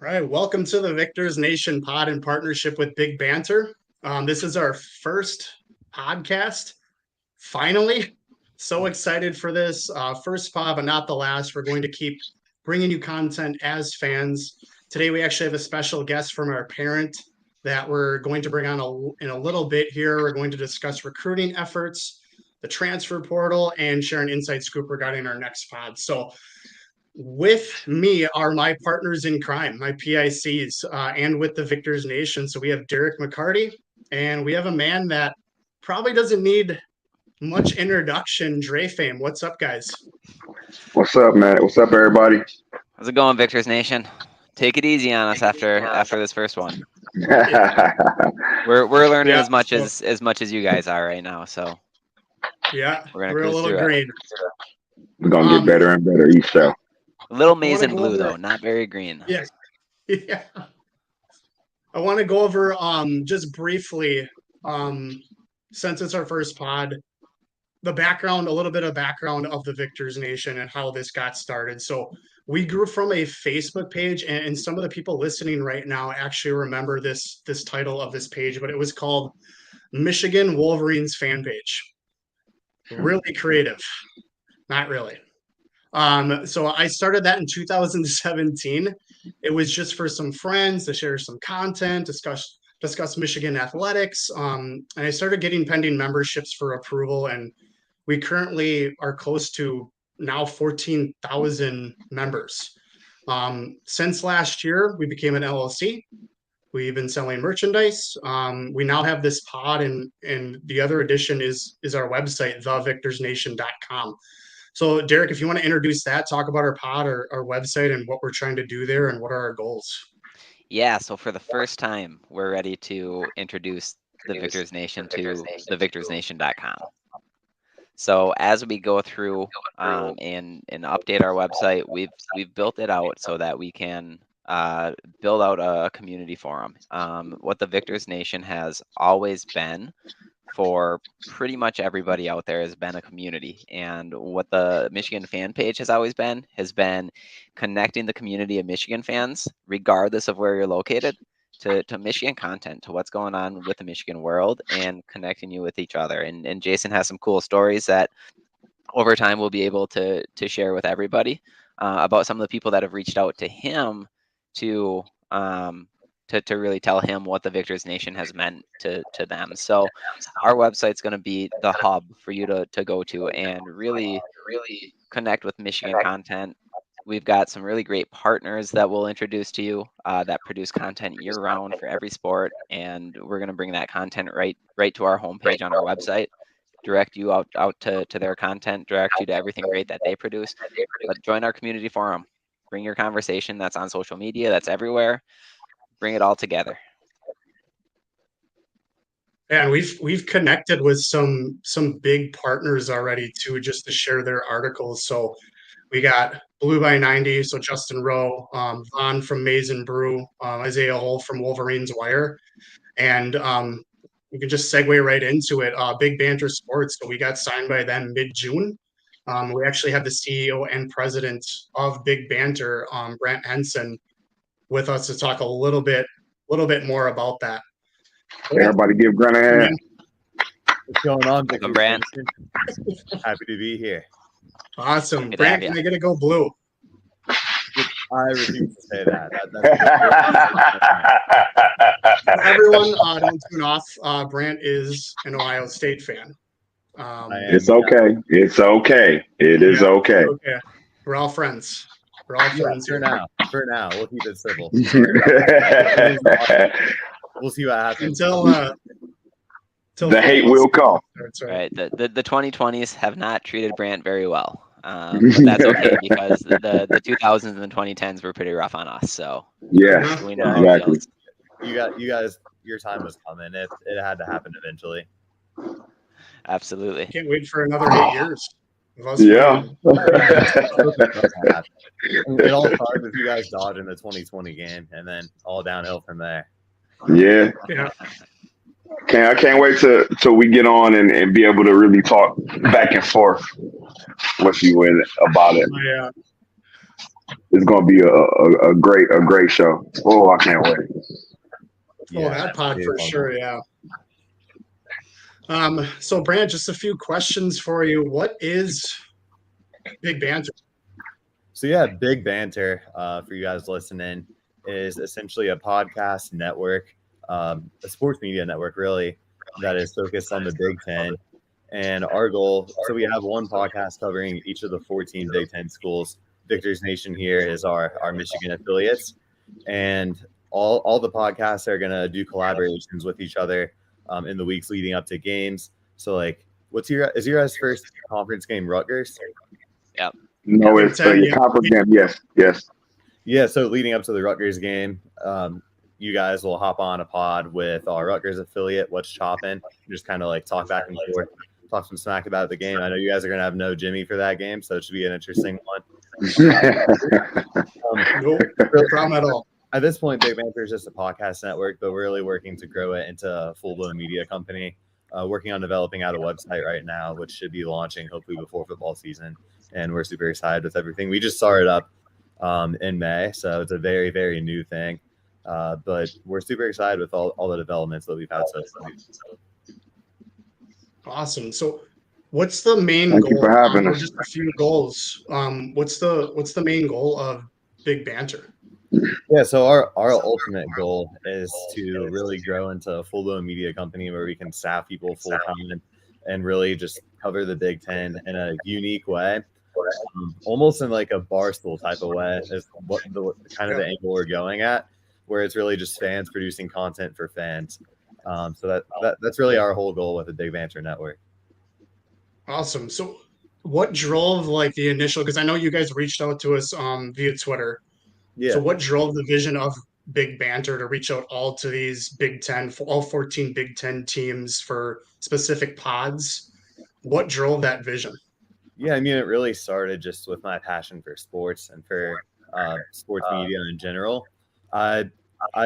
All right, welcome to the Victors Nation pod in partnership with Big Banter. This is our first podcast. Finally, so excited for this first pod, but not the last. We're going to keep bringing you content as fans. Today, we actually have a special guest from our parent that we're going to bring on in a little bit here. We're going to discuss recruiting efforts, the transfer portal, and share an inside scoop regarding our next pod. So, with me are my partners in crime, my PICs, and with the Victors Nation. So we have Derek McCarty, and we have a man that probably doesn't need much introduction, Dre Fame. What's up, guys? What's up, man? What's up, everybody? How's it going, Victors Nation? Take it easy on us after this first one. Yeah. We're learning Yeah, as much so- as you guys are right now. So Yeah, We're gonna we're a cruise little through it. green. We're gonna get better and better each show. a little I maize wanna and go blue over- though, not very green. Yes. Yeah. I want to go over just briefly, since it's our first pod, the background, a little bit of background of the Victors Nation and how this got started. So we grew from a Facebook page, and some of the people listening right now actually remember this title of this page, but it was called Michigan Wolverines Fan Page. Really creative. Not really. So I started that in 2017. It was just for some friends to share some content, discuss Michigan athletics. And I started getting pending memberships for approval, and we currently are close to now 14,000 members. Since last year, we became an LLC. We've been selling merchandise. We now have this pod, and the other addition is our website, thevictorsnation.com. So, Derek, if you want to introduce that, talk about our pod, our website, and what we're trying to do there, and what are our goals. Yeah. So for the first time, we're ready to introduce the Victors Nation to thevictorsnation.com. So as we go through and update our website, we've built it out so that we can build out a community forum. What the Victors Nation has always been for pretty much everybody out there has been a community, and what the Michigan fan page has always been connecting the community of Michigan fans, regardless of where you're located, to Michigan content, to what's going on with the Michigan world, and connecting you with each other. And Jason has some cool stories that over time we'll be able to share with everybody about some of the people that have reached out to him to really tell him what the Victors Nation has meant to them. So our website's going to be the hub for you to go to and really connect with Michigan content. We've got some really great partners that we'll introduce to you that produce content year round for every sport, and we're going to bring that content right to our homepage on our website, direct you out to their content, direct you to everything great that they produce. But join our community forum, bring your conversation that's on social media, that's everywhere, bring it all together. And we've connected with some big partners already too, just to share their articles. So we got Blue by 90, so Justin Rowe, Vaughn from Maize and Brew, Isaiah Hull from Wolverines Wire, and you can just segue right into it. Big Banter Sports, so we got signed by them mid-June. We actually have the CEO and president of Big Banter, Brant Henson, with us to talk a little bit more about that. Everybody give Grant a hand. What's going on, Welcome, Brant. Happy to be here. Awesome. Good to Brant, have can I get to go blue? I refuse to say that. For everyone, don't tune off. Brant is an Ohio State fan. It's okay. It's okay. It is Yeah, okay. Okay. We're all friends. We're all friends For here. now, we'll keep it civil. We'll see what happens. Until The hate will come. That's All right. right, the 2020s have not treated Brant very well, but that's okay because the 2000s and the 2010s were pretty rough on us. So Yes, we know how it exactly. feels. You guys, your time was coming. It had to happen eventually. Absolutely. Can't wait for another 8 years of us Yeah. It all started with you guys dodging the 2020 game, and then all downhill from there. Yeah. playing. Yeah. I can't wait till we get on and be able to really talk back and forth with you about it. it's gonna be a great show. Oh, I can't wait. Oh, that pod for sure, yeah. So Brant, just a few questions for you. What is Big Banter? So yeah, Big Banter, for you guys listening, is essentially a podcast network, a sports media network, really, that is focused on the Big Ten. And our goal, so we have one podcast covering each of the 14 Big Ten schools. Victors Nation here is our Michigan affiliates. And all the podcasts are going to do collaborations with each other in the weeks leading up to games. So, like, is your guys' first conference game Rutgers? Yep. No, it's your conference game. Yes. Yeah, so leading up to the Rutgers game, you guys will hop on a pod with our Rutgers affiliate, What's Choppin', just kind of like talk back and forth, talk some smack about the game. I know you guys are going to have no Jimmy for that game, so it should be an interesting one. No problem at all. At this point, Big Banter is just a podcast network, but we're really working to grow it into a full-blown media company. Working on developing out a website right now, which should be launching hopefully before football season. And we're super excited with everything. We just started up in May, so it's a very, very new thing. But we're super excited with all the developments that we've had so far. Awesome. So what's the main Thank goal? you for having us. Just a few goals. What's the main goal of Big Banter? Yeah, so our ultimate goal is to really grow into a full-blown media company where we can staff people full-time and really just cover the Big Ten in a unique way, almost in like a Barstool type of way is what the kind of the angle we're going at, where it's really just fans producing content for fans. So that's really our whole goal with the Big Banter Network. Awesome. So what drove like the initial, because I know you guys reached out to us via Twitter. Yeah. So what drove the vision of Big Banter to reach out all to these Big Ten, all 14 Big Ten teams for specific pods? What drove that vision? Yeah, I mean, it really started just with my passion for sports and for sports media in general. I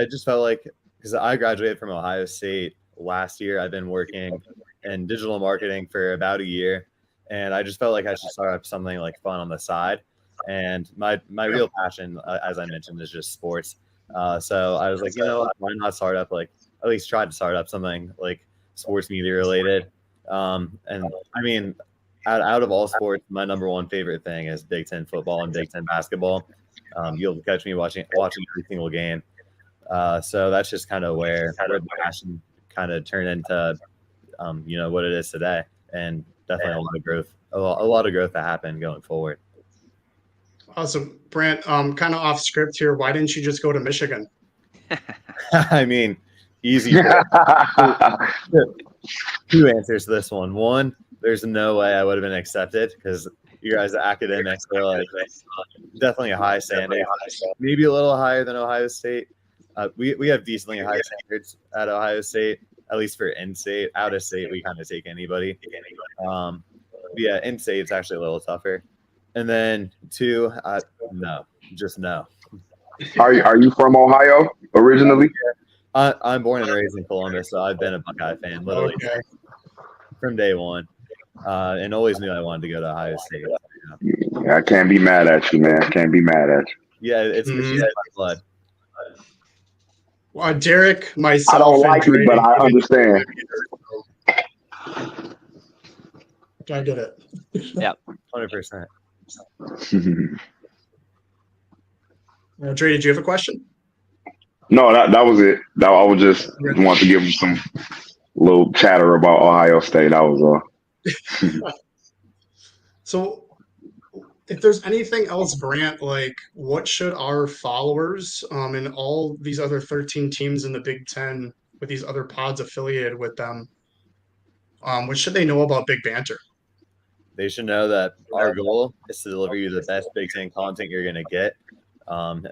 just felt like, because I graduated from Ohio State last year, I've been working in digital marketing for about a year, and I just felt like I should start up something like fun on the side. And my real passion, as I mentioned, is just sports. So I was like, you know, why not start up, like, at least try to start up something like sports media related. And I mean, out of all sports, my number one favorite thing is Big Ten football and Big Ten basketball. You'll catch me watching every single game. So that's just kind of where the passion kind of turned into, you know, what it is today. And definitely a lot of growth, a lot of growth that happened going forward. Awesome. Brant, kind of off script here. Why didn't you just go to Michigan? I mean, easy. Two answers to this one. One, there's no way I would have been accepted because you guys are academics. They're like definitely a high standard, maybe a little higher than Ohio State. We have decently high standards at Ohio State, at least for in-state. Out of state, we kind of take anybody. Yeah, in-state it's actually a little tougher. And then two, no, just no. Are you from Ohio originally? I'm born and raised in Columbus, so I've been a Buckeye fan literally from day one, and always knew I wanted to go to Ohio State. Yeah, I can't be mad at you, man. I can't be mad at you. Yeah, it's my blood. Well, Derek, myself, I don't like it, but I understand. I get it. Yep. 100%. Dre, did you have a question? No, that was it. I was just want to give you some little chatter about Ohio State. That was all. So, if there's anything else, Brant, like what should our followers and all these other 13 teams in the Big Ten with these other pods affiliated with them, what should they know about Big Banter? They should know that our goal is to deliver you the best Big Ten content you're going to get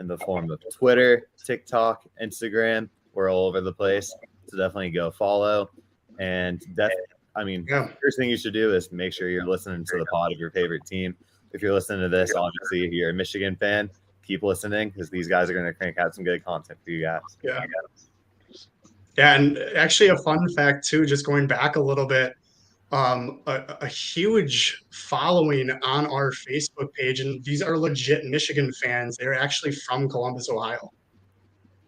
in the form of Twitter, TikTok, Instagram. We're all over the place. So definitely go follow. And first thing you should do is make sure you're listening to the pod of your favorite team. If you're listening to this, obviously, if you're a Michigan fan, keep listening because these guys are going to crank out some good content for you guys. Yeah. Yeah, and actually a fun fact too, just going back a little bit, a huge following on our Facebook page, and these are legit Michigan fans. They're actually from Columbus, Ohio.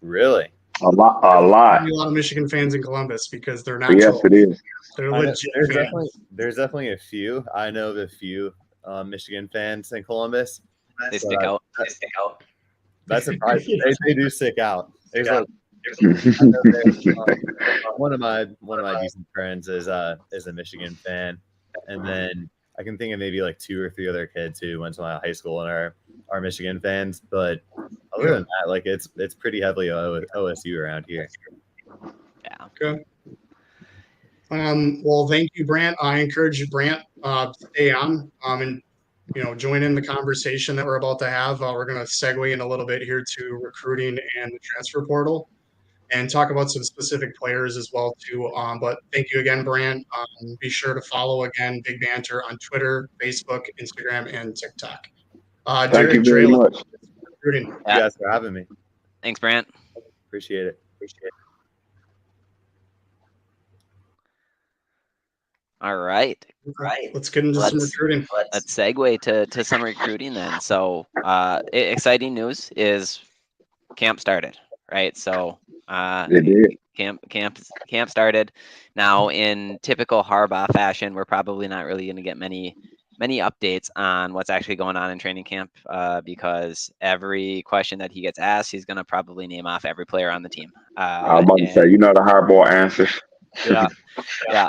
Really? A lot. A lot of Michigan fans in Columbus because they're not. Yes, it is. They're I know, legit fans. there's definitely a few. I know of a few Michigan fans in Columbus. They stick out. That's surprising. They do stick out. There's like one of my decent friends is a Michigan fan, and then I can think of maybe like 2 or 3 other kids who went to my high school and are Michigan fans. But other than that, like it's pretty heavily OSU around here. Yeah. Okay. Well, thank you, Brant. I encourage you, Brant, to stay on and join in the conversation that we're about to have. We're going to segue in a little bit here to recruiting and the transfer portal, and talk about some specific players as well too. But thank you again, Brant. Be sure to follow again Big Banter on Twitter, Facebook, Instagram, and TikTok. Thank you very much. Recruiting. Thank you guys for having me. Thanks, Brant. Appreciate it. All right. Let's get into some recruiting. Let's segue to some recruiting then. So exciting news is camp started, right? So It did. camp started. Now in typical Harbaugh fashion, we're probably not really going to get many updates on what's actually going on in training camp because every question that he gets asked, he's going to probably name off every player on the team. I was about to say, the hardball answers. Yeah.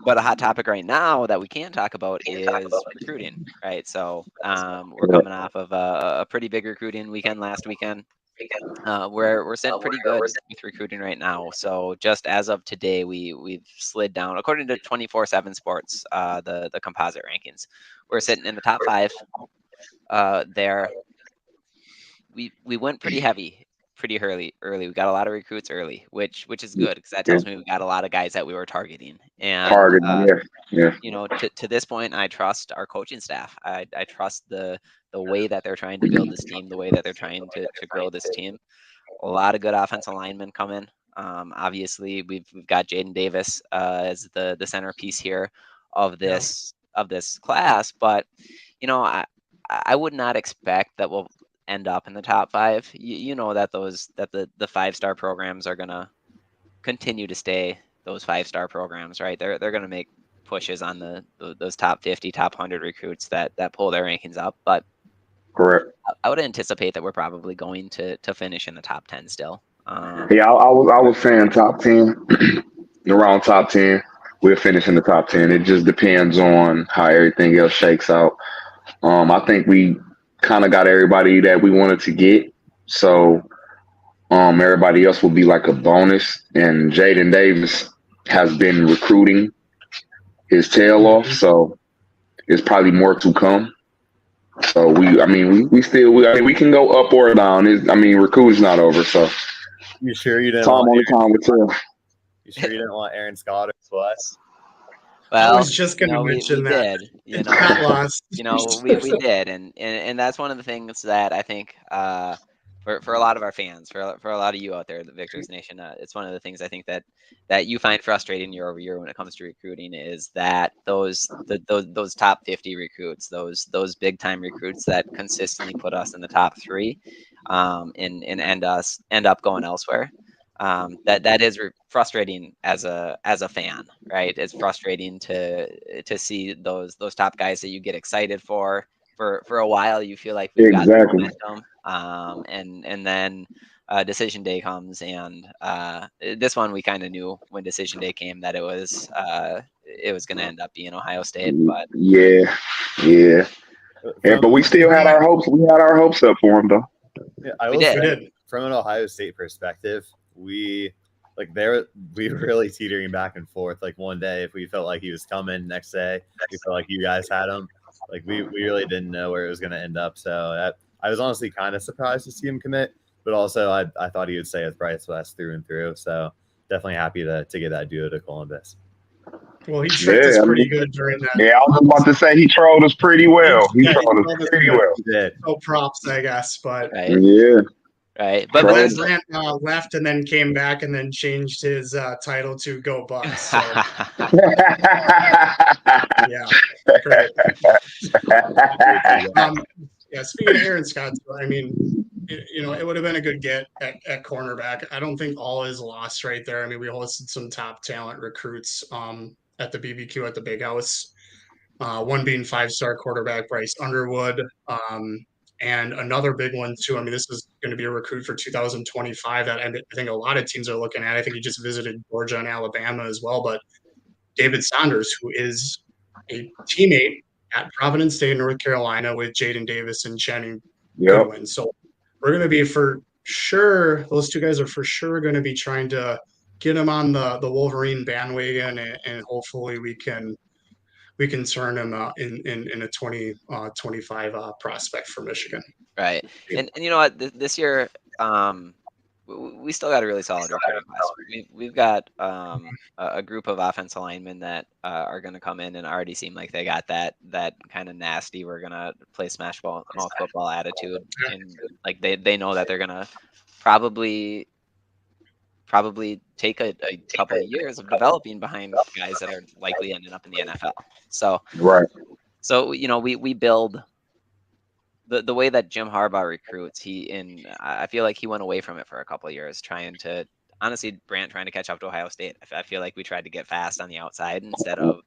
But a hot topic right now that we can talk about is recruiting, right? So we're coming off of a pretty big recruiting weekend last weekend. We're sitting pretty good with recruiting right now. So just as of today, we've slid down according to 24/7 Sports, the composite rankings. We're sitting in the top 5 there. We went pretty heavy. Pretty early. We got a lot of recruits early, which is good because that tells me we got a lot of guys that we were targeting. And to this point, I trust our coaching staff. I trust the way that they're trying to build this team, the way that they're trying to grow this team. A lot of good offensive linemen coming. Obviously, we've got Jaden Davis as the centerpiece here of this class, but I would not expect that we'll end up in the top 5. You know that the 5-star programs are gonna continue to stay those 5-star programs, right? They're gonna make pushes on those top 50, top 100 recruits that pull their rankings up. But correct. I would anticipate that we're probably going to finish in the top 10 still. I was saying top 10, around top 10. We'll finish in the top 10. It just depends on how everything else shakes out. I think we kind of got everybody that we wanted to get. So everybody else will be like a bonus. And Jaden Davis has been recruiting his tail off. So there's probably more to come. So we can go up or down. Recruiting's not over. So you sure you didn't You sure you didn't want Aaron Scott or Wes? Well, I was just going to mention that. We did, and that's one of the things that I think for a lot of our fans, for a lot of you out there, the Victors Nation, it's one of the things I think that you find frustrating year over year when it comes to recruiting is that those top 50 recruits, those big time recruits that consistently put us in the top 3, and end up going elsewhere. That is frustrating as a fan, right? It's frustrating to see those top guys that you get excited for a while. You feel like we've got the momentum, and then decision day comes, and this one we kind of knew when decision day came that it was going to end up being Ohio State. But but we still had our hopes. We had our hopes up for him, though. Yeah, we did. From an Ohio State perspective, we were really teetering back and forth. Like one day, if we felt like he was coming, next day we felt like you guys had him. Like we really didn't know where it was going to end up. So I was honestly kind of surprised to see him commit, but also I thought he would stay with Bryce West through and through. So definitely happy to get that duo to Columbus. Well, he tricked us pretty good during that. Yeah, I was about to say he trolled us pretty well. He trolled us pretty well. No props, I guess, but yeah. Right. But But then there's Grant left and then came back and then changed his title to Go Bucks. So yeah, great. Yeah, speaking of Aaron Scott, I mean, it would have been a good get at cornerback. I don't think all is lost right there. I mean, we hosted some top talent recruits at the BBQ at the Big House. One being 5-star quarterback Bryce Underwood, and another big one too. I mean, this is going to be a recruit for 2025 that I think a lot of teams are looking at. I think he just visited Georgia and Alabama as well. But David Saunders, who is a teammate at Providence State, North Carolina, with Jaden Davis and Channing Yep. Goodwin. So we're going to be for sure. Those two guys are for sure going to be trying to get him on the Wolverine bandwagon, and hopefully we can turn him in a 2025 prospect for Michigan. right. And you know what? This year, we still got a really solid recruiting class. We've got a group of offensive linemen that are going to come in and already seem like they got that kind of nasty, we're going to play smash mouth football attitude, and like they know that they're going to probably take a couple of years of developing behind guys that are likely ending up in the NFL. So Right. So we build the way that Jim Harbaugh recruits. I feel like he went away from it for a couple of years, trying to catch up to Ohio State. I feel like we tried to get fast on the outside instead of.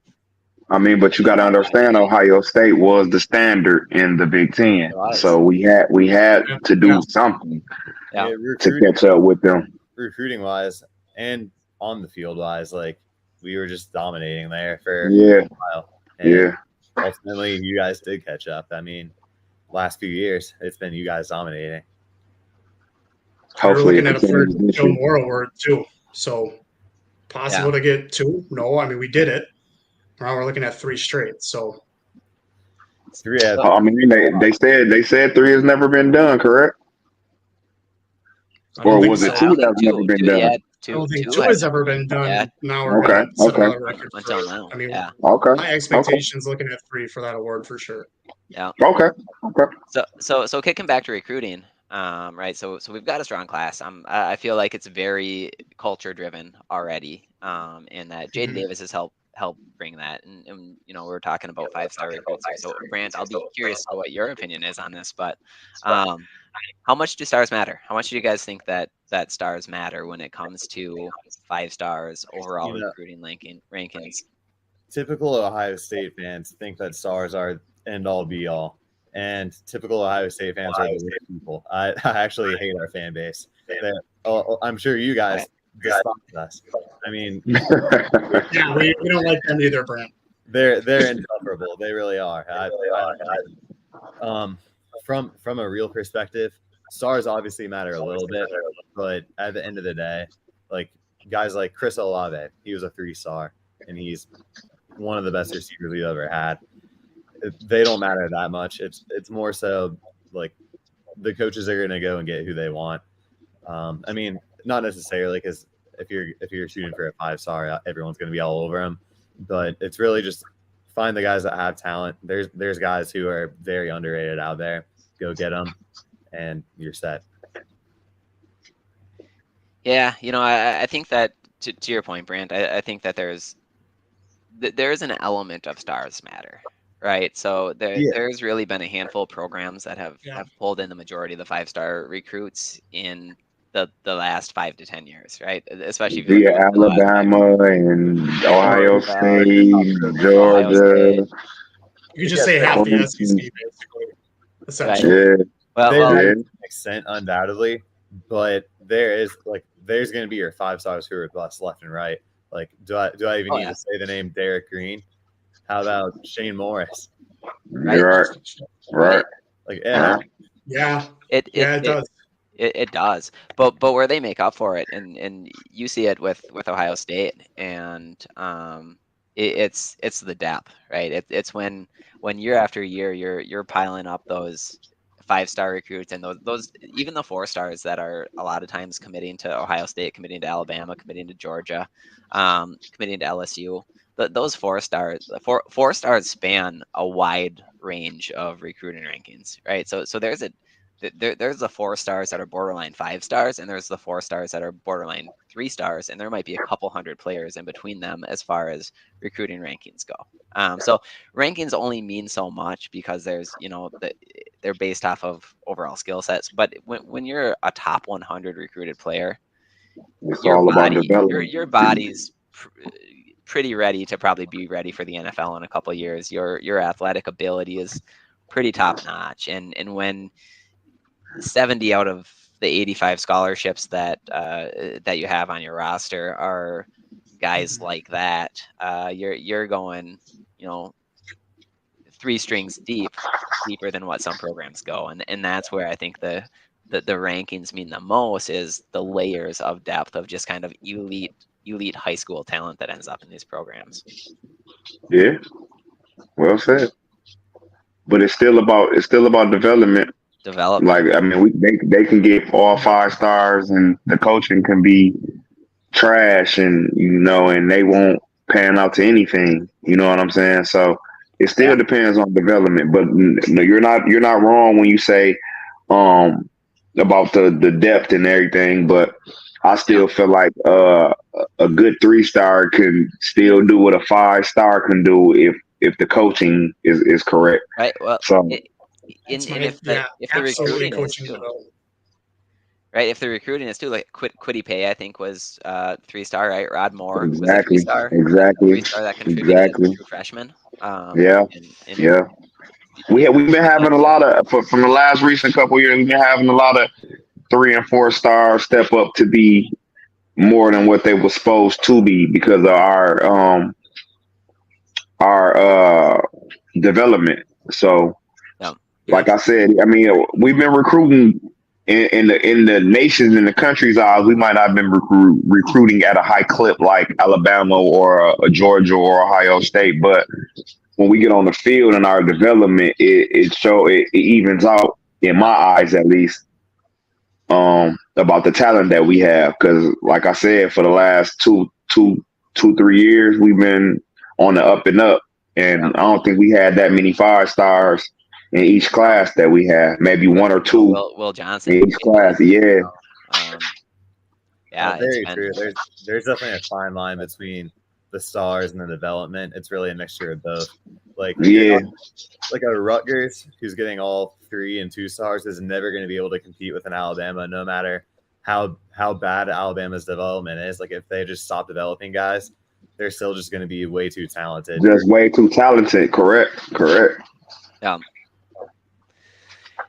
I mean, but you got to understand, Ohio State was the standard in the Big Ten, so we had to do something to catch up with them. Recruiting wise and on the field wise, like we were just dominating there for a while. And ultimately, you guys did catch up. I mean, last few years, it's been you guys dominating. Hopefully, we're looking at a third Joe Moore award too. So possible to get 2? No, I mean we did it. Now we're looking at 3 straight. So 3. I mean, they said 3 has never been done, correct? Or was it 2 that's never been done? I don't think 2 has ever been done. Yeah. Now we're going to set another record. Until now. I mean, my expectations looking at 3 for that award for sure. Yeah. Okay. So kicking back to recruiting, right? So we've got a strong class. I feel like it's very culture driven already, and that Jaden Davis has helped bring that. And we're talking about 5-star recruits here. So Brant, I'll be curious to what your opinion is on this, but how much do stars matter? How much do you guys think that stars matter when it comes to 5 stars overall recruiting rankings? Typical Ohio State fans think that stars are end all be all, and typical Ohio State fans are the worst people. I actually hate our fan base. I'm sure you guys despise us. I mean, yeah, we don't like them either, Brent. They're insufferable. They really are. From a real perspective, stars obviously matter a little bit, but at the end of the day, like guys like Chris Olave, he was a 3-star, and he's one of the best receivers we've ever had. They don't matter that much. It's more so like the coaches are going to go and get who they want. I mean, not necessarily, because if you're shooting for a 5-star, everyone's going to be all over them. But it's really just find the guys that have talent. There's guys who are very underrated out there. Go get them, and you're set. Yeah, I think that to your point, Brant, I think that there's an element of stars matter, right? So there's really been a handful of programs that have pulled in the majority of the 5-star recruits in the last 5 to 10 years, right? Especially if Alabama and Ohio State, Georgia. You just say half the SEC, basically. Essentially. Yeah. Well, to an extent, undoubtedly, but there's going to be your 5 stars who are bust left and right. Like, do I even need to say the name Derek Green? How about Shane Morris? Right. Like, it does. It does, but where they make up for it, and you see it with Ohio State, and it's the depth, right? It's when year after year you're piling up those 5-star recruits and those even the 4-stars that are a lot of times committing to Ohio State, committing to Alabama, committing to Georgia, committing to LSU. Those 4 stars span a wide range of recruiting rankings, right? So there's there's the 4 stars that are borderline 5 stars, and there's the 4 stars that are borderline 3 stars, and there might be a couple hundred players in between them as far as recruiting rankings go. So rankings only mean so much because there's, they're based off of overall skill sets. But when you're a top 100 recruited player, It's all about development. your body's pretty ready to probably be ready for the NFL in a couple of years. Your athletic ability is pretty top notch, and when 70 out of the 85 scholarships that you have on your roster are guys like that, you're going, 3 strings deeper than what some programs go, and that's where I think the rankings mean the most, is the layers of depth of just kind of elite high school talent that ends up in these programs. Yeah, well said. But it's still about development. Like, I mean, they can get all 5 stars, and the coaching can be trash, and and they won't pan out to anything. You know what I'm saying? So it still depends on development. But you're not wrong when you say about the depth and everything. But I still feel like a good 3-star can still do what a 5-star can do if the coaching is correct. Right. Well, so if the recruiting is too, right? If the recruiting is too, like Quiddy Pay, I think was 3-star, right? Rod Moore was a 3-star. Exactly. 3-star that contributed as a true freshman. Yeah. We've been having a lot of from the last recent couple of years. We've been having a lot of 3 and 4 stars step up to be more than what they were supposed to be because of our development. So, like I said, I mean, we've been recruiting in the nations, in the country's eyes. We might not have been recruiting at a high clip like Alabama or Georgia or Ohio State, but when we get on the field and our development, it evens out, in my eyes at least, about the talent that we have. Because, like I said, for the last 3 years, we've been on the up and up, and I don't think we had that many 5 stars in each class that we have. Maybe 1 or 2. Will Johnson in each class. Yeah. Very true. There's definitely a fine line between the stars and the development. It's really a mixture of both. Like like a Rutgers who's getting all 3 and 2 stars is never going to be able to compete with an Alabama, no matter how bad Alabama's development is. Like if they just stop developing guys, they're still just going to be way too talented. Just way too talented. Correct.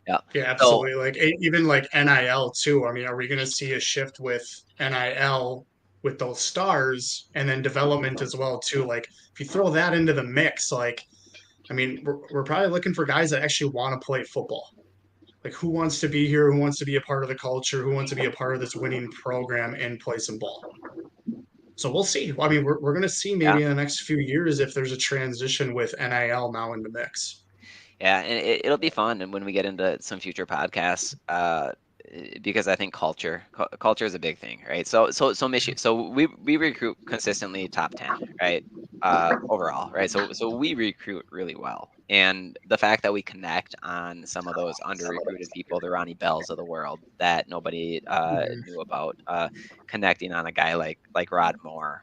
Yeah, absolutely. Like even like NIL too. I mean, are we going to see a shift with NIL with those stars and then development as well too? Like if you throw that into the mix, like, I mean, we're probably looking for guys that actually want to play football. Like who wants to be here, who wants to be a part of the culture, who wants to be a part of this winning program and play some ball. So we'll see. I mean, we're going to see maybe in the next few years if there's a transition with NIL now in the mix. Yeah, and it'll be fun, and when we get into some future podcasts, because I think culture is a big thing, right? So Michigan, so we recruit consistently top 10, right? Overall, right? So we recruit really well, and the fact that we connect on some of those under-recruited people, the Ronnie Bells of the world that nobody knew about, connecting on a guy like Rod Moore,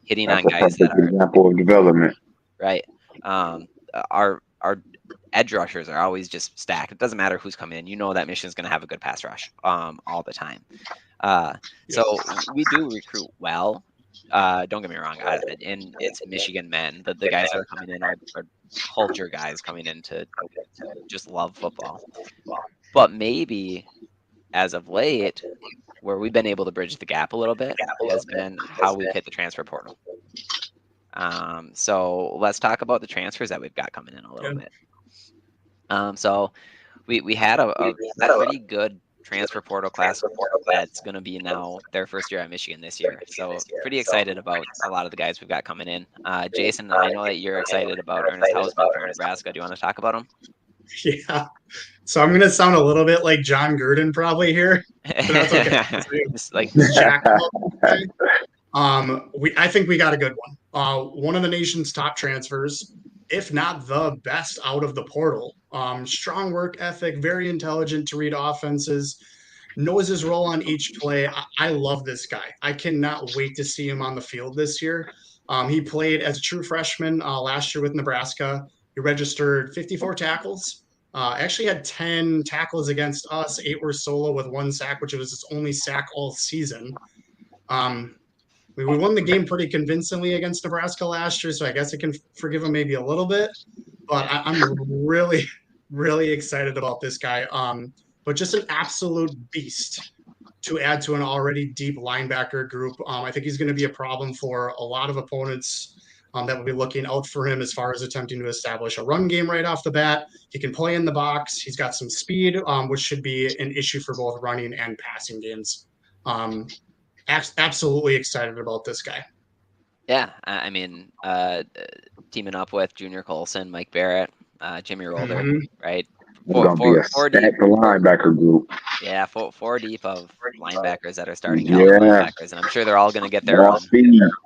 hitting on guys that are example of development, right? Our edge rushers are always just stacked. It doesn't matter who's coming in. You know that Michigan's going to have a good pass rush all the time. So we do recruit well. Don't get me wrong. And it's Michigan men. The guys that are coming in are culture guys coming in to just love football. But maybe as of late, where we've been able to bridge the gap a little bit has been how we hit the transfer portal. So let's talk about the transfers that we've got coming in a little bit. So we had a pretty good transfer portal class that's going to be now their first year at Michigan this year. So pretty excited about a lot of the guys we've got coming in. Jason, I know that you're excited about Ernest Hausman from Nebraska. Do you want to talk about him? Yeah. So I'm going to sound a little bit like John Gruden probably here. But that's okay. Like Jack. I think we got a good one. One of the nation's top transfers if not the best out of the portal. Strong work ethic, very intelligent to read offenses, knows his role on each play. I love this guy. I cannot wait to see him on the field this year. He played as a true freshman last year with Nebraska. He registered 54 tackles. Actually had 10 tackles against us. 8 were solo with 1 sack, which was his only sack all season. We won the game pretty convincingly against Nebraska last year, so I guess I can forgive him maybe a little bit. But I'm really, really excited about this guy. But just an absolute beast to add to an already deep linebacker group. I think he's going to be a problem for a lot of opponents that will be looking out for him as far as attempting to establish a run game right off the bat. He can play in the box. He's got some speed, which should be an issue for both running and passing games. Absolutely excited about this guy. Yeah, I mean, teaming up with Junior Colson, Mike Barrett, Jimmy Rolder, right? It's gonna be a stacked linebacker group. Yeah, four deep of linebackers that are starting Yeah. linebackers, and I'm sure they're all going to get their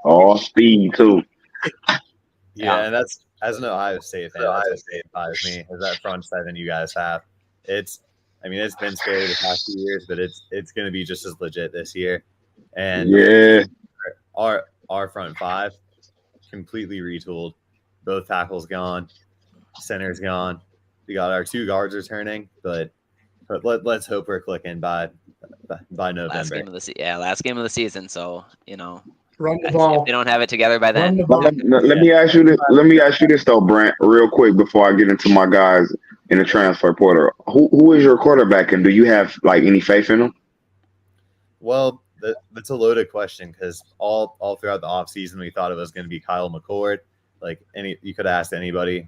All speed too. Yeah, and that's, as an Ohio State fan, that's what surprised me, is that front seven you guys have. It's been scary the past few years, but it's going to be just as legit this year. And yeah, our front five completely retooled. Both tackles gone, center's gone. We got our 2 guards returning, but let's hope we're clicking by November. Last game of the season. So Run the ball. If they don't have it together by then. let me ask you this. Let me ask you this though, Brent, real quick before I get into my guys in the transfer portal. Who is your quarterback, and do you have like any faith in him? Well, that's a loaded question because all throughout the offseason we thought it was going to be Kyle McCord. Like you could ask anybody,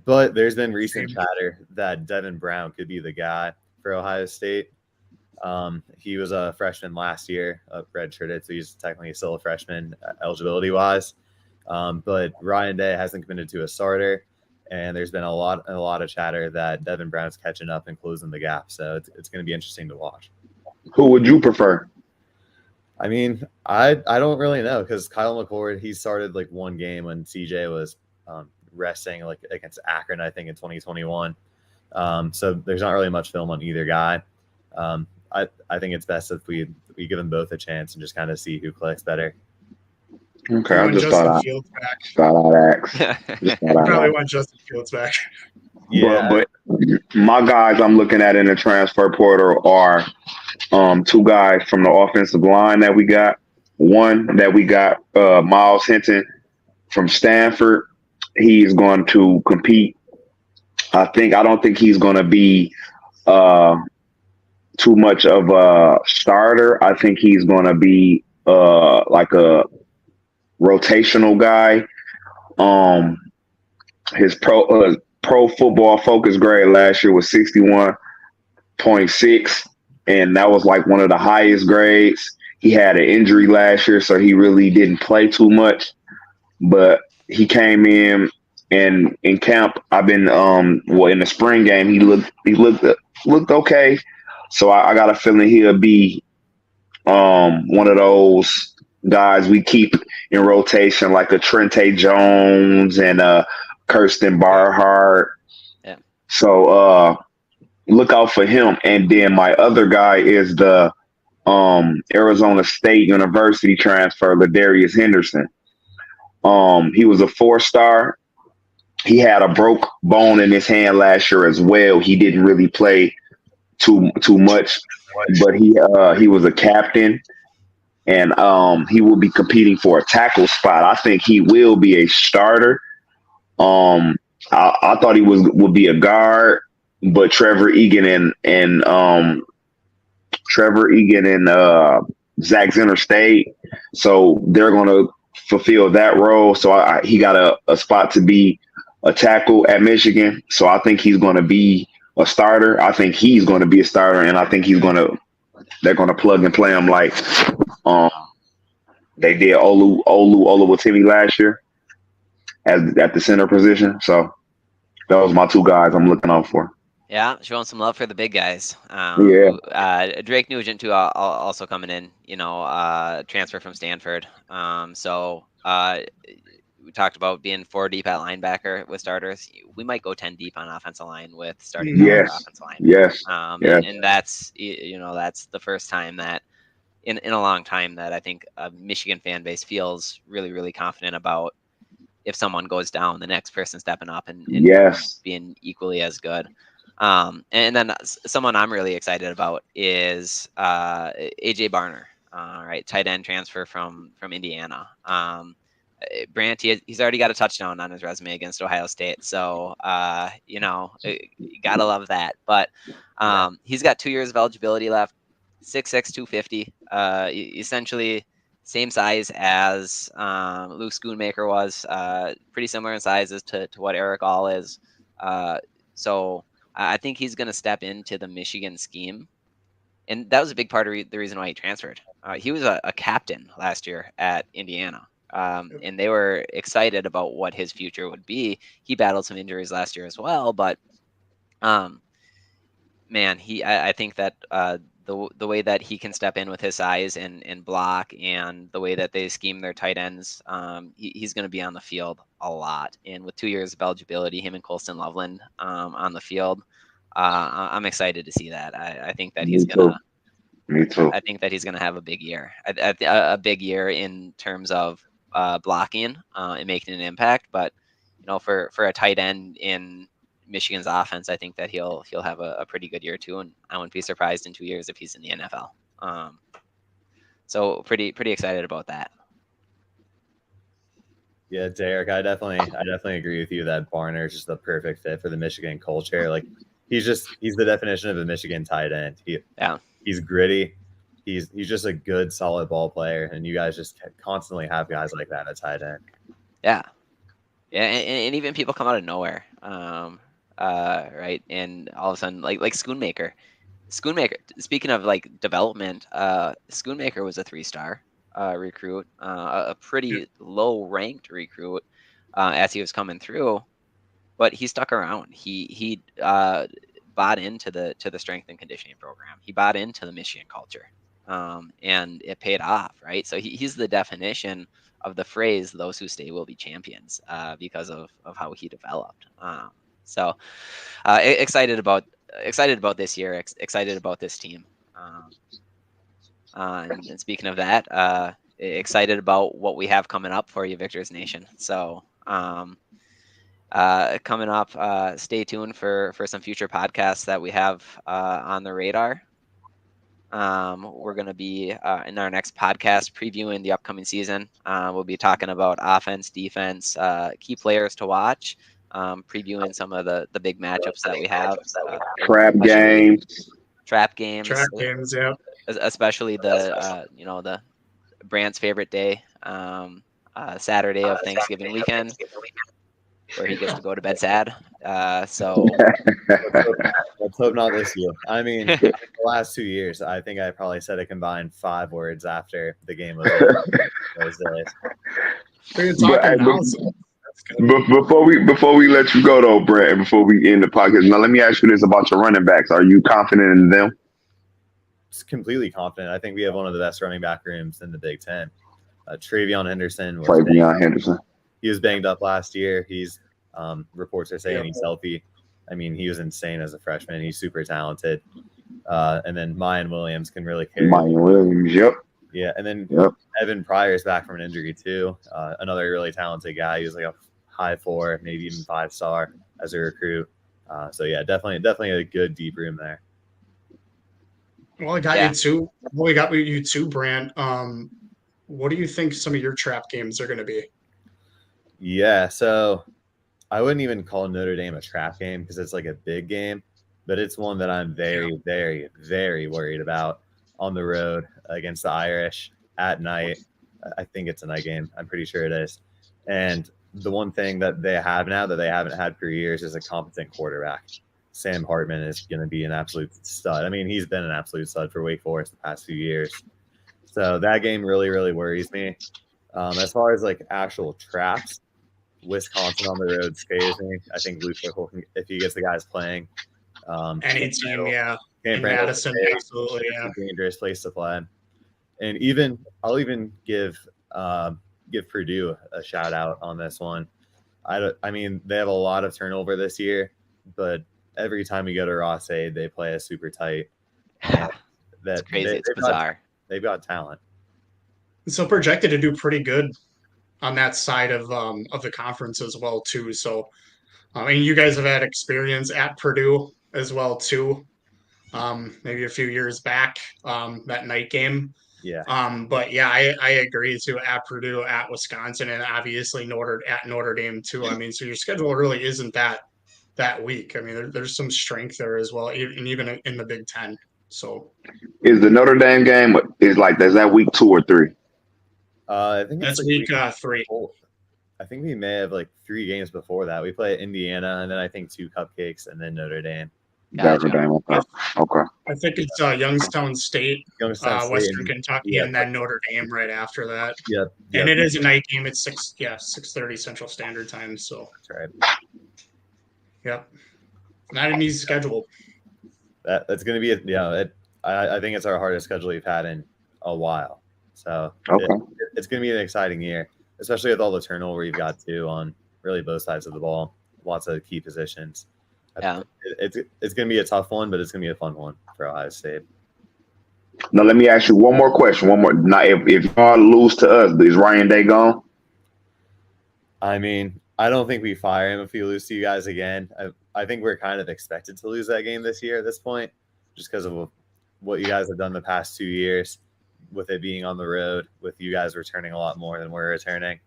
but there's been recent chatter that Devin Brown could be the guy for Ohio State. He was a freshman last year, redshirted, so he's technically still a freshman eligibility wise. But Ryan Day hasn't committed to a starter, and there's been a lot of chatter that Devin Brown's catching up and closing the gap. So it's going to be interesting to watch. Who would you prefer? I mean, I don't really know because Kyle McCord, he started like 1 game when CJ was resting, like against Akron, I think in 2021. So there's not really much film on either guy. I think it's best if we give them both a chance and just kind of see who clicks better. Okay, I just thought I'd ask. Probably want Justin Fields back. Yeah, but my guys I'm looking at in the transfer portal are 2 guys from the offensive line that we got. One that we got, Miles Hinton from Stanford. He is going to compete. I don't think he's going to be too much of a starter. I think he's going to be like a rotational guy. His pro football focus grade last year was 61.6, and that was like one of the highest grades. He had an injury last year, so he really didn't play too much. But he came in, and in camp, I've been in the spring game, he looked okay. So I got a feeling he'll be one of those guys we keep in rotation, like a Trente Jones and Kirsten Barhart. Yeah. So look out for him. And then my other guy is the Arizona State University transfer, Ladarius Henderson. He was a 4-star. He had a broke bone in his hand last year as well. He didn't really play too much, but he was a captain, and he will be competing for a tackle spot. I think he will be a starter. I thought he would be a guard, but Trevor Egan and Zach Zinner stayed, so they're going to fulfill that role. So he got a spot to be a tackle at Michigan. So I think he's going to be a starter. I think he's going to be a starter, and I think they're going to plug and play him like they did Oluwatimi last year at the center position. So those are my 2 guys I'm looking out for. Yeah, showing some love for the big guys. Drake Nugent too, also coming in. Transfer from Stanford. So we talked about being 4 deep at linebacker with starters. We might go 10 deep on offensive line with starting caliber Yes. offensive line. Yes. Yes. And that's that's the first time that in a long time that I think a Michigan fan base feels really, really confident about if someone goes down, the next person stepping up and Yes. being equally as good. And then someone I'm really excited about is AJ Barner, right, tight end transfer from Indiana. Brant, he's already got a touchdown on his resume against Ohio State, so you gotta love that. But he's got 2 years of eligibility left. 6'6", 250. Essentially same size as Luke Schoonmaker was. Pretty similar in sizes to what Eric All is. So I think he's going to step into the Michigan scheme. And that was a big part of the reason why he transferred. He was a captain last year at Indiana. And they were excited about what his future would be. He battled some injuries last year as well, but man, I think that the way that he can step in with his size and block, and the way that they scheme their tight ends, he's going to be on the field a lot. And with 2 years of eligibility, him and Colston Loveland on the field, I'm excited to see that. I think that he's going to. Me too. I think that he's going to have a big year. A big year in terms of blocking and making an impact. But for a tight end in Michigan's offense, I think that he'll have a pretty good year too, and I wouldn't be surprised in 2 years if he's in the NFL. So pretty excited about that. Yeah, Derek, I definitely agree with you that Barner is just the perfect fit for the Michigan culture. Like he's the definition of a Michigan tight end. He's gritty. He's just a good, solid ball player, and you guys just constantly have guys like that at tight end. Yeah, and even people come out of nowhere. Right, and all of a sudden, like Schoonmaker. Speaking of like development, Schoonmaker was a 3-star recruit, a pretty low-ranked recruit as he was coming through, but he stuck around. He bought into the strength and conditioning program. He bought into the Michigan culture, and it paid off. Right, so he's the definition of the phrase "those who stay will be champions" because of how he developed. So excited about this year. Excited about this team. And speaking of that, excited about what we have coming up for you, Victors Nation. So coming up, stay tuned for some future podcasts that we have on the radar. We're going to be in our next podcast previewing the upcoming season. We'll be talking about offense, defense, key players to watch. Previewing some of the big matchups that we have. Trap games, yeah. Especially the Brandt's favorite day, Saturday of Thanksgiving weekend, where he gets to go to bed sad. So let's hope not this year. I mean, the last 2 years, I think I probably said a combined 5 words after the game was over those days. We're talking now. Before we let you go though, Brett, and before we end the podcast, now let me ask you this about your running backs. Are you confident in them? It's completely confident. I think we have one of the best running back rooms in the Big Ten. TreVeyon Henderson. He was banged up last year. He's reports are saying he's healthy. I mean, he was insane as a freshman. He's super talented. And then Mayan Williams can really carry. Yep. Yeah, and then Evan Pryor's back from an injury too. Another really talented guy. He was like a high 4, maybe even 5-star as a recruit. So yeah, definitely a good deep room there. Well, I got you too. Well, we got you too, Brant. What do you think some of your trap games are going to be? Yeah, so I wouldn't even call Notre Dame a trap game because it's like a big game, but it's one that I'm very, very, very worried about on the road against the Irish at night. I think it's a night game. I'm pretty sure it is. And the one thing that they have now that they haven't had for years is a competent quarterback. Sam Hartman is going to be an absolute stud. I mean, he's been an absolute stud for Wake Forest the past few years. So that game really, really worries me. As far as like actual traps, Wisconsin on the road scares me. I think Luke Fickell, if he gets the guys playing. Any team, yeah. Camp Madison, absolutely, it's a dangerous place to play. And I'll even give give Purdue a shout out on this one. I mean, they have a lot of turnover this year, but every time we go to Ross-Ade, they play us super tight. And It's crazy. It's bizarre. They've got talent. So projected to do pretty good on that side of the conference as well too. So I mean, you guys have had experience at Purdue as well too. Maybe a few years back, that night game. Yeah. But yeah, I agree too. At Purdue, at Wisconsin, and obviously Notre Dame too. I mean, so your schedule really isn't that weak. I mean, there's some strength there as well, and even in the Big Ten. So Is the Notre Dame game is that week 2 or 3? I think that's like week 3. I think we may have like 3 games before that. We play Indiana, and then I think 2 cupcakes, and then Notre Dame. Notre Dame. Okay. I think it's Youngstown State, Youngstown State Western and- Kentucky, yeah. and then Notre Dame right after that. Yep. And it is a night game. It's 6:30 Central Standard Time. So That's right. yep, not an easy schedule. That's going to be I think it's our hardest schedule we've had in a while. So Okay. it's going to be an exciting year, especially with all the turnover you've got too on really both sides of the ball. Lots of key positions. Yeah. It's going to be a tough one, but it's going to be a fun one for Ohio State. Now let me ask you one more question. Now, if y'all lose to us, is Ryan Day gone? I mean, I don't think we fire him if we lose to you guys again. I think we're kind of expected to lose that game this year at this point, just because of what you guys have done the past 2 years, with it being on the road, with you guys returning a lot more than we're returning.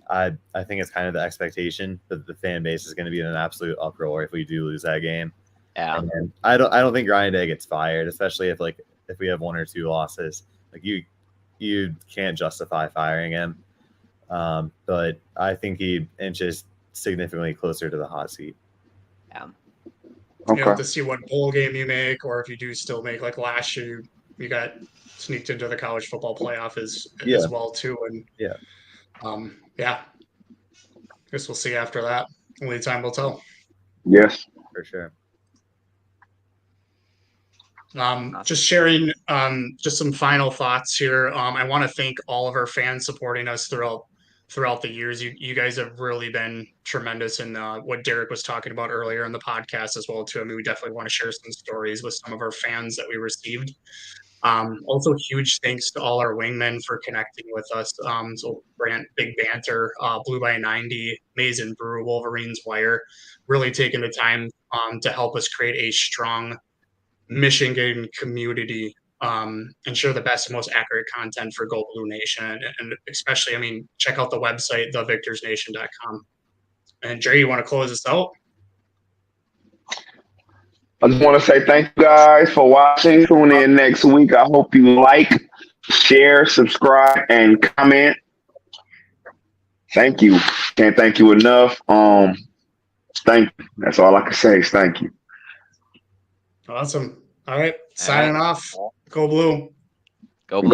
I think it's kind of the expectation that the fan base is going to be in an absolute uproar if we do lose that game. Yeah. And I don't think Ryan Day gets fired, especially if we have 1 or 2 losses. Like you can't justify firing him. But I think he inches significantly closer to the hot seat. Yeah. You have Okay. to see what bowl game you make, or if you do still make, like last year, you got sneaked into the college football playoff as well too. And yeah, guess we'll see after that. Only time will tell. Yes. For sure. Just sharing just some final thoughts here. I want to thank all of our fans supporting us throughout the years. You guys have really been tremendous in what Derek was talking about earlier in the podcast as well too. I mean, we definitely want to share some stories with some of our fans that we received. Also huge thanks to all our wingmen for connecting with us. So Brant, Big Banter, Blue by 90, Maze and Brew, Wolverines Wire, really taking the time to help us create a strong Michigan community and share the best and most accurate content for Go Blue Nation. And especially, I mean, check out the website, thevictorsnation.com. And Jerry, you want to close this out? I just want to say thank you guys for watching. Tune in next week. I hope you like, share, subscribe, and comment. Thank you. Can't thank you enough. Thank you. That's all I can say is thank you. Awesome. All right. Signing off. Go Blue. Go Blue.